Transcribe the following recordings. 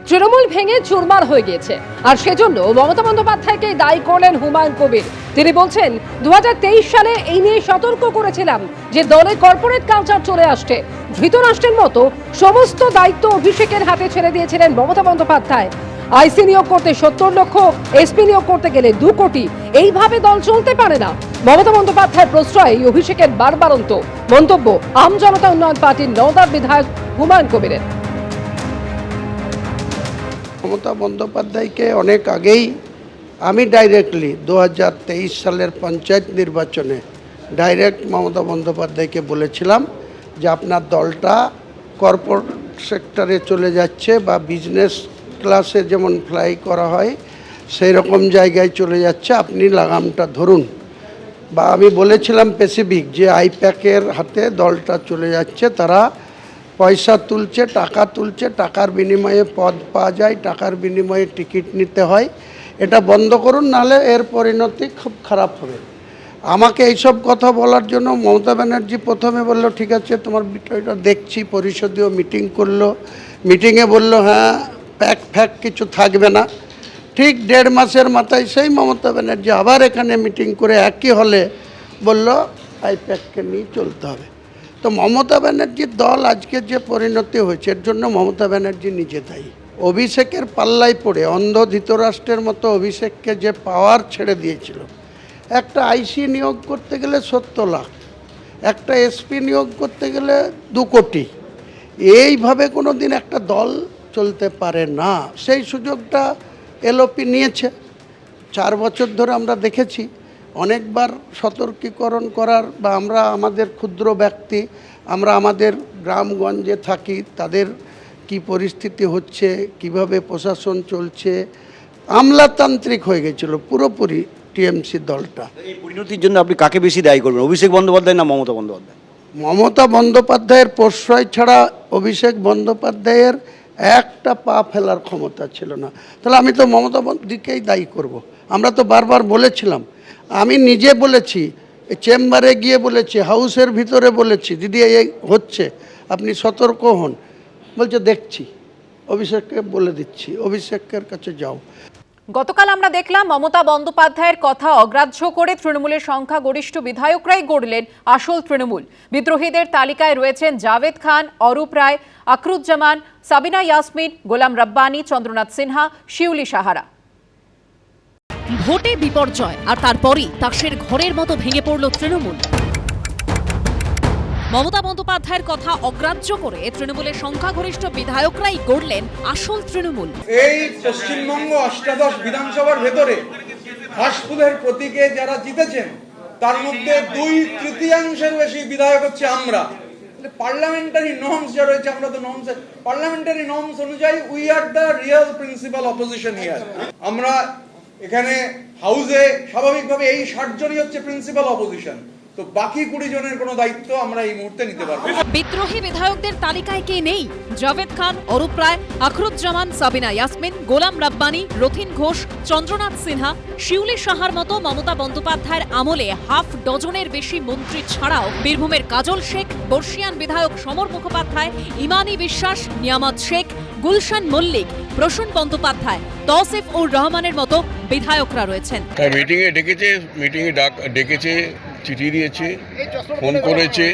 তৃণমূল ভেঙে চুরমার হয়ে গিয়েছে, আর সেজন্য মমতা বন্দ্যোপাধ্যায়কে দায়ী করলেন হুমায়ুন কবির। তিনি বলছেন, 2023 সালে এই নিয়ে সতর্ক করেছিলাম যে দলে কর্পোরেট কালচার চলে আসছে। ধৃতরাষ্ট্রের মতো সমস্ত দায়িত্ব অভিষেকের হাতে ছেড়ে দিয়েছিলেন মমতা বন্দ্যোপাধ্যায়। আইসি নিয়োগ করতে 70 লক্ষ, এসপি নিয়োগ করতে গেলে 2 কোটি। এইভাবে দল চলতে পারে না। মমতা বন্দ্যোপাধ্যায়ের প্রশ্রয়ে অভিষেকের বারবারন্ত মন্তব্য আম জনতা উন্নয়ন পার্টির নওদার বিধায়ক হুমায়ুন কবিরের। মমতা বন্দ্যোপাধ্যায়কে অনেক আগেই আমি ডাইরেক্টলি 2023 সালের পঞ্চায়েত নির্বাচনে ডাইরেক্ট মমতা বন্দ্যোপাধ্যায়কে বলেছিলাম যে আপনার দলটা কর্পোরেট সেক্টরে চলে যাচ্ছে বা বিজনেস ক্লাসে যেমন ফ্লাই করা হয় সেই রকম জায়গায় চলে যাচ্ছে, আপনি লাগামটা ধরুন। বা আমি বলেছিলাম স্পেসিফিক যে আইপ্যাকের হাতে দলটা চলে যাচ্ছে, তারা পয়সা তুলছে, টাকা তুলছে, টাকার বিনিময়ে পদ পাওয়া যায়, টাকার বিনিময়ে টিকিট নিতে হয়। এটা বন্ধ করুন, নাহলে এর পরিণতি খুব খারাপ হবে। আমাকে এইসব কথা বলার জন্য মমতা ব্যানার্জি প্রথমে বললো ঠিক আছে তোমার বিষয়টা দেখছি, পরিষদীয় মিটিং করলো, মিটিংয়ে বললো হ্যাঁ প্যাক কিছু থাকবে না। ঠিক 1.5 মাসের মাথায় সেই মমতা ব্যানার্জি আবার এখানে মিটিং করে একই হলে বলল আইপ্যাককে নিয়ে চলতে হবে। তো মমতা ব্যানার্জির দল আজকে যে পরিণতি হয়েছে এর জন্য মমতা ব্যানার্জি নিজে দায়ী। অভিষেকের পাল্লায় পড়ে অন্ধ ধৃতরাষ্ট্রের মতো অভিষেককে যে পাওয়ার ছেড়ে দিয়েছিল, একটা আইসি নিয়োগ করতে গেলে 70 লাখ, একটা এসপি নিয়োগ করতে গেলে 2 কোটি। এইভাবে কোনো দিন একটা দল চলতে পারে না। সেই সুযোগটা এলওপি নিয়েছে। 4 বছর ধরে আমরা দেখেছি অনেকবার সতর্কীকরণ করার, বা আমরা আমাদের ক্ষুদ্র ব্যক্তি, আমরা আমাদের গ্রামগঞ্জে থাকি, তাদের কি পরিস্থিতি হচ্ছে, কিভাবে প্রশাসন চলছে, আমলাতান্ত্রিক হয়ে গেছিল পুরোপুরি টিএমসি দলটা। এই পরিণতির জন্য আপনি কাকে বেশি দায়ী করবেন, অভিষেক বন্দ্যোপাধ্যায় না মমতা বন্দ্যোপাধ্যায়? মমতা বন্দ্যোপাধ্যায়ের প্রশ্রয় ছাড়া অভিষেক বন্দ্যোপাধ্যায়ের একটা পা ফেলার ক্ষমতা ছিল না। তাহলে আমি তো মমতা দিকেই দায়ী করব। আমরা তো বারবার বলেছিলাম, আমি নিজে বলেছি, চেম্বারে গিয়ে বলেছি, হাউসের ভিতরে বলেছি, দিদি এই হচ্ছে আপনি সতর্ক হন। বলছে দেখছি, অভিষেককে বলে দিচ্ছি, অভিষেকের কাছে যাও। গতকাল আমরা দেখলাম মমতা বন্দ্যোপাধ্যায়ের কথা অগ্রাহ্য করে তৃণমূলের সংখ্যাগরিষ্ঠ বিধায়করাই গড়লেন আসল তৃণমূল। বিদ্রোহীদের তালিকায় রয়েছেন জাভেদ খান, অরূপ রায়, আখরুজ্জামান, সাবিনা ইয়াসমিন, গোলাম রব্বানী, চন্দ্রনাথ সিনহা, শিউলি সাহারা। ভোটে বিপর্যয়, আর তারপরই তাসের ঘরের মতো ভেঙে পড়ল তৃণমূল। মমতা বন্দ্যোপাধ্যায়ের কথা অগ্রাহ্য করে তৃণমূলের সংখ্যাগরিষ্ঠ বিধায়করাই গড়লেন আসল তৃণমূল। এই পশ্চিমবঙ্গ অষ্টাদশ বিধানসভার ভেতরে হাসফুলের প্রতীকে যারা জিতেছেন তার মধ্যে 2/3 বেশি বিধায়ক হচ্ছে আমরা। পার্লামেন্টারি নর্মস যা রয়েছে, আমরা তো নর্মস, পার্লামেন্টারি নর্মস অনুযায়ী we are the real principal opposition here. আমরা এখানে হাউসে স্বাভাবিকভাবে এই 60 জনই হচ্ছে প্রিন্সিপাল অপোজিশন, তো বাকি 20 জনের কোনো দায়িত্ব আমরা এই মুহূর্তে নিতে পারবো না। বিদ্রোহী বিধায়কদের তালিকায় কে নেই? জাভেদ খান, অরূপ রায়, আখরুজ্জামান, সাবিনা ইয়াসমিন, গোলাম রব্বানী, রথিন ঘোষ, চন্দ্রনাথ সিনহা, শিউলি সাহার মতো মমতা বন্দ্যোপাধ্যায়ের আমলে 6 ডজনের বেশি মন্ত্রী ছাড়াও বীরভূমের কাজল শেখ, বর্ষিয়ান বিধায়ক সমর মুখোপাধ্যায়, ইমানি বিশ্বাস, নিয়ামত শেখ, গুলশান মল্লিক, প্রসূন বন্দ্যোপাধ্যায়, তৌসিফ উর রহমানের মতো বিধায়করা রয়েছেন। মিটিংয়ে ডেকেছে, চিঠি দিয়েছে, ফোন করেছে,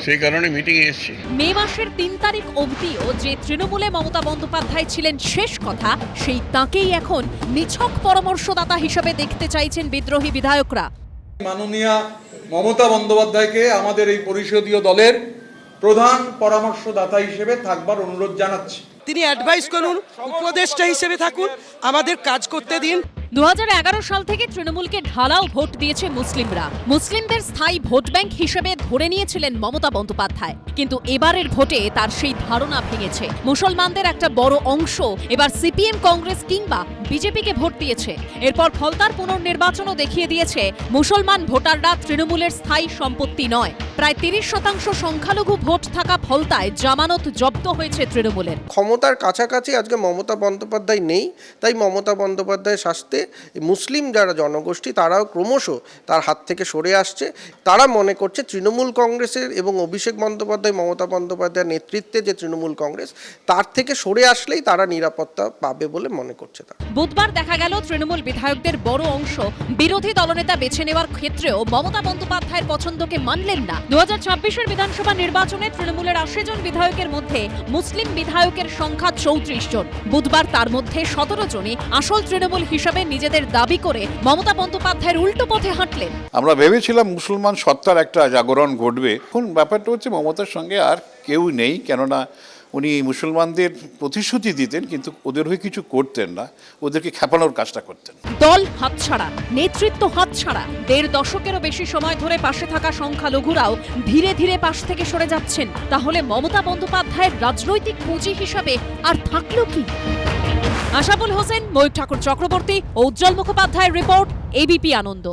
সেই কারণে মিটিংয়ে এসেছি। মে মাসের 3 তারিখ অবধিও যে তৃণমূলে মমতা বন্দ্যোপাধ্যায় ছিলেন শেষ কথা, সেই তাঁকেই এখন নিছক পরামর্শদাতা হিসেবে দেখতে চাইছেন বিদ্রোহী বিধায়করা। মাননীয়া মমতা বন্দ্যোপাধ্যায়কে আমাদের এই পরিষদীয় দলের প্রধান পরামর্শদাতা হিসেবে থাকবার অনুরোধ জানাচ্ছি। তিনি অ্যাডভাইস করুন, উপদেষ্টা হিসেবে থাকুন, আমাদের কাজ করতে দিন। 2011 সাল থেকে তৃণমূলকে ঢালাও ভোট দিয়েছে মুসলিমরা। মুসলিমদের স্থায়ী ভোট ব্যাংক হিসেবে ধরে নিয়েছিলেন মমতা বন্দ্যোপাধ্যায়, কিন্তু এবারের ভোটে তার সেই ধারণা ভেঙেছে। মুসলমানদের একটা বড় অংশ এবার সিপিএম, কংগ্রেস কিংবা বিজেপিকে ভোট দিয়েছে। এরপর ফলতার পুনর্নির্বাচনও দেখিয়ে দিয়েছে মুসলমান ভোটাররা তৃণমূলের স্থায়ী সম্পত্তি নয়। প্রায় 30% সংখ্যালঘু ভোট থাকা ফলতায় জামানত জব্দ হয়েছে তৃণমূলের। ক্ষমতার কাছাকাছি আজকে মমতা বন্দ্যোপাধ্যায় নেই, তাই মমতা বন্দ্যোপাধ্যায়ের শাস্তি মধ্যে মুসলিম যারা জনগোষ্ঠী তারাও ক্রমশ তার হাত থেকে সরে আসছে। তারা মনে করছে তৃণমূল কংগ্রেসের এবং অভিষেক বন্দ্যোপাধ্যায় মমতা বন্দ্যোপাধ্যায়ের নেতৃত্বে যে তৃণমূল কংগ্রেস তার থেকে সরে আসলেই তারা নিরাপত্তা পাবে বলে মনে করছে তারা। বুধবার দেখা গেল তৃণমূল বিধায়কদের বড় অংশ বিরোধী দলনেতা বেছে নেওয়ার ক্ষেত্রেও মমতা বন্দ্যোপাধ্যায়ের পছন্দকে মানলেন না। 2026-এর বিধানসভা নির্বাচনে তৃণমূলের 80 জন বিধায়কের মধ্যে মুসলিম বিধায়কের সংখ্যা 34 জন। বুধবার তার মধ্যে 17 জনই আসল তৃণমূল হিসাবে নিজেদের দাবি করে মমতা বন্দ্যোপাধ্যায়ের উল্টো পথে হাঁটলেন। আমরা ভেবেছিলাম মুসলমান সত্তার একটা জাগরণ ঘটবে। এখন ব্যাপারটা হচ্ছে মমতার সঙ্গে আর কেউ নেই, কেননা উনি মুসলমানদের প্রতিশ্রুতি দিতেন কিন্তু ওদের হয়ে কিছু করতেন না, ওদেরকে খেপানোর কাজটা করতেন। দল হাতছাড়া, নেতৃত্ব হাতছাড়া, 1.5 দশকেরও বেশি সময় ধরে পাশে থাকা সংখ্যালঘুরাও ধীরে ধীরে পাশ থেকে সরে যাচ্ছেন। তাহলে মমতা বন্দ্যোপাধ্যায়ের রাজনৈতিক পুঁজি হিসাবে আর থাকলো কি? আশাফুল হোসেন, ময়ূর ঠাকুর চক্রবর্তী ও উজ্জ্বল মুখোপাধ্যায়ের রিপোর্ট, এবিপি আনন্দ।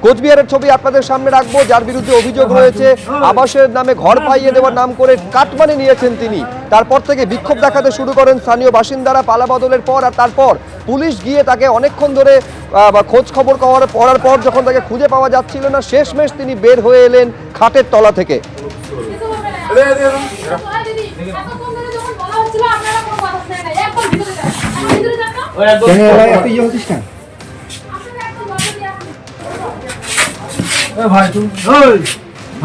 কোচবিহারের ছবি আপনাদের সামনে রাখবো, যার বিরুদ্ধে অভিযোগ রয়েছে আবাসের নামে ঘর পাইয়ে দেওয়ার নাম করে কাটমানি নিয়েছেন তিনি। তারপর থেকে বিক্ষোভ দেখাতে শুরু করেন স্থানীয় বাসিন্দারা পালা বদলের পর। আর তারপর পুলিশ গিয়ে তাকে অনেকক্ষণ ধরে খোঁজ খবর করার পর যখন তাকে খুঁজে পাওয়া যাচ্ছিল না, শেষমেশ তিনি বের হয়ে এলেন খাটের তলা থেকে।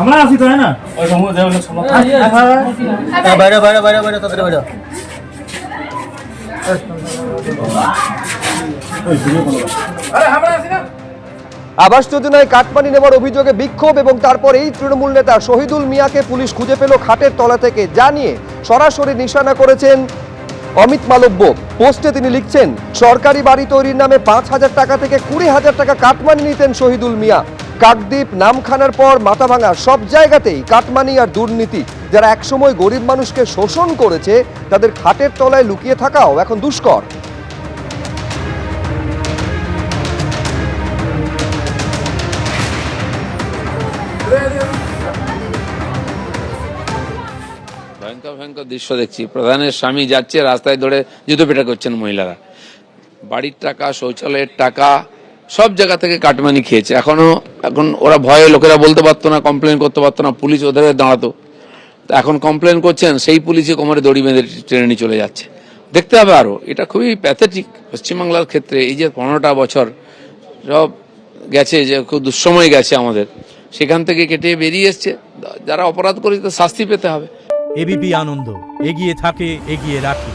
আমরা আছি তো না ওই সময় দেওয়া বাইরে বাইরে বাইরে বাইরে তাদের বাইরে আবাস যোজনায় কাটমানি নেওয়ার অভিযোগে বিক্ষোভ এবং তারপর এই তৃণমূল নেতা শহীদুল মিয়াকে পুলিশ খুঁজে পেল খাটের তলা থেকে, যা নিয়ে সরাসরি নিশানা করেছেন অমিত মালব্য। পোস্টে তিনি লিখছেন, সরকারি বাড়ি তৈরির নামে 5,000 টাকা থেকে 20,000 টাকা কাটমানি নিতেন শহীদুল মিয়া। কাকদ্বীপ, নামখানার পর মাথাভাঙা সব জায়গাতেই কাটমানি আর দুর্নীতি। যারা একসময় গরিব মানুষকে শোষণ করেছে তাদের খাটের তলায় লুকিয়ে থাকাও এখন দুষ্কর। ভয়ঙ্কর ভয়ঙ্কর দৃশ্য দেখছি। প্রধানের স্বামী যাচ্ছে, রাস্তায় ধরে জুতো পেটা করছেন মহিলারা। বাড়ির টাকা, শৌচালয়ের টাকা সব জায়গা থেকে কাটমানি খেয়েছে। এখন ওরা ভয়ে, লোকেরা বলতে পারতো না, কমপ্লেন করতে পারতো না, পুলিশ ওদের দাঁড়াতো। এখন কমপ্লেন করছেন, সেই পুলিশে কোমরে দড়ি বেঁধে টেনে নিয়ে চলে যাচ্ছে। দেখতে হবে আরো, এটা খুবই প্যাথেটিক পশ্চিমবাংলার ক্ষেত্রে। এই যে 15টা বছর সব গেছে, যে খুব দুঃসময় গেছে আমাদের, সেখান থেকে কেটে বেরিয়ে এসছে। যারা অপরাধ করেছে তাদের শাস্তি পেতে হবে। এবিপি আনন্দ, এগিয়ে থাকে, এগিয়ে রাখে।